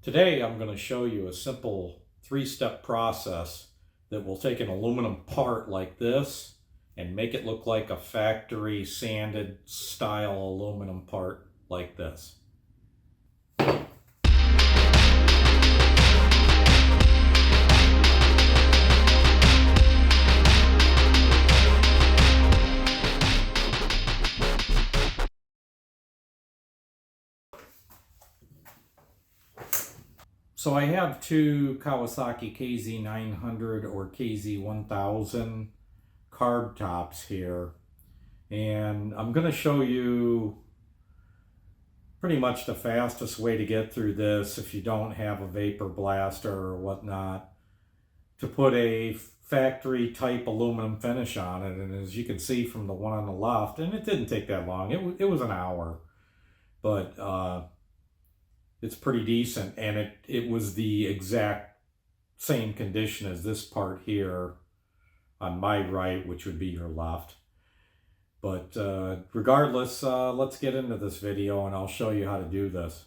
Today I'm going to show you a simple three-step process that will take an aluminum part like this and make it look like a factory sanded style aluminum part like this. So I have two Kawasaki KZ900 or KZ1000 Carb Tops here, and I'm going to show you pretty much the fastest way to get through this if you don't have a vapor blaster or whatnot, to put a factory type aluminum finish on it. And as you can see from the one on the left, and it didn't take that long, it was an hour, but it's pretty decent, and it was the exact same condition as this part here on my right, which would be your left. But regardless, let's get into this video and I'll show you how to do this.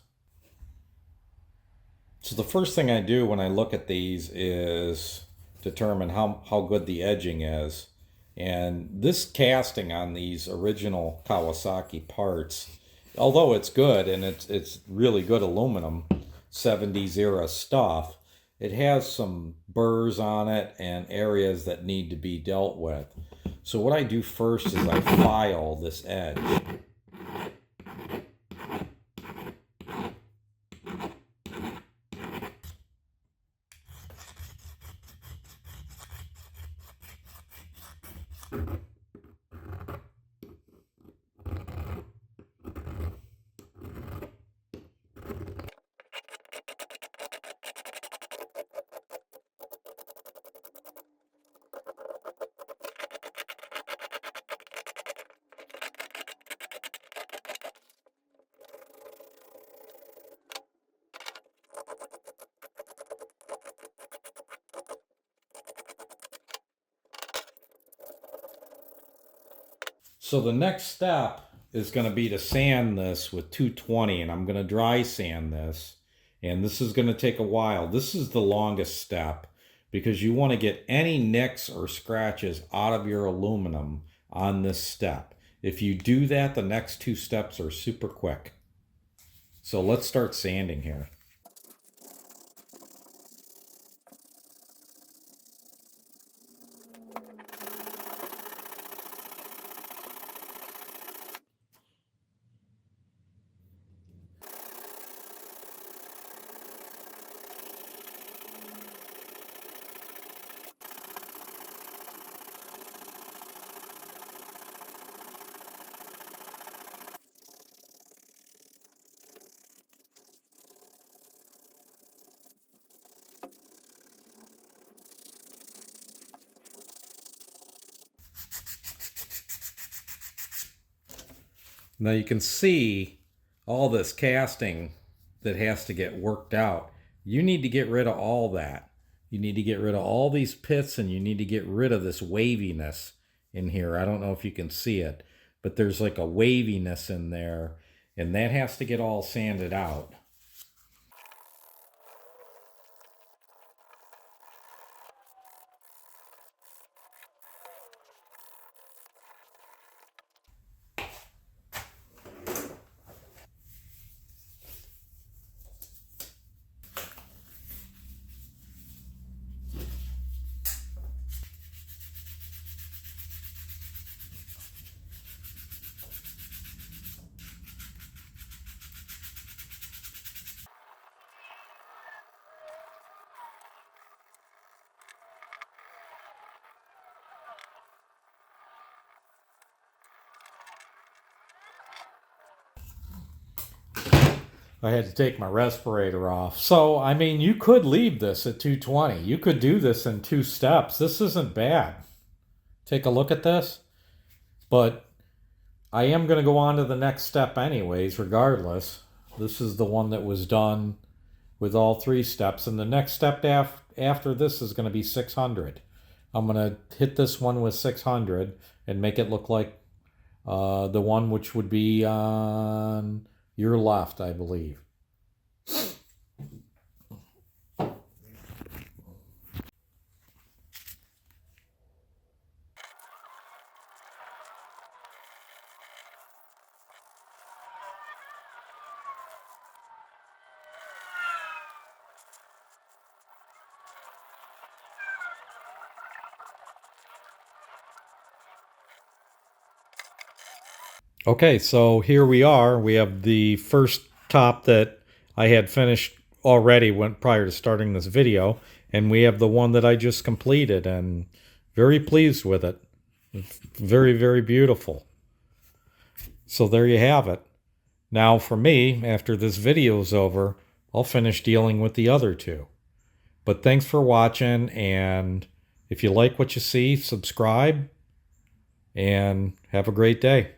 So the first thing I do when I look at these is determine how good the edging is. And this casting on these original Kawasaki parts, although it's good and it's really good aluminum, 70s era stuff, it has some burrs on it and areas that need to be dealt with. So what I do first is I file this edge. So the next step is going to be to sand this with 220, and I'm going to dry sand this, and this is going to take a while. This is the longest step because you want to get any nicks or scratches out of your aluminum on this step. If you do that, the next two steps are super quick. So let's start sanding here. Now you can see all this casting that has to get worked out. You need to get rid of all that. You need to get rid of all these pits, and you need to get rid of this waviness in here. I don't know if you can see it, but there's like a waviness in there, and that has to get all sanded out. I had to take my respirator off. So, I mean, you could leave this at 220. You could do this in two steps. This isn't bad. Take a look at this. But I am going to go on to the next step anyways, regardless. This is the one that was done with all three steps. And the next step after this is going to be 600. I'm going to hit this one with 600 and make it look like the one which would be on your left, I believe. Okay, so here we are. We have the first top that I had finished already prior to starting this video, and we have the one that I just completed, and very pleased with it. Very, very beautiful. So there you have it. Now for me, after this video is over, I'll finish dealing with the other two. But thanks for watching, and if you like what you see, subscribe, and have a great day.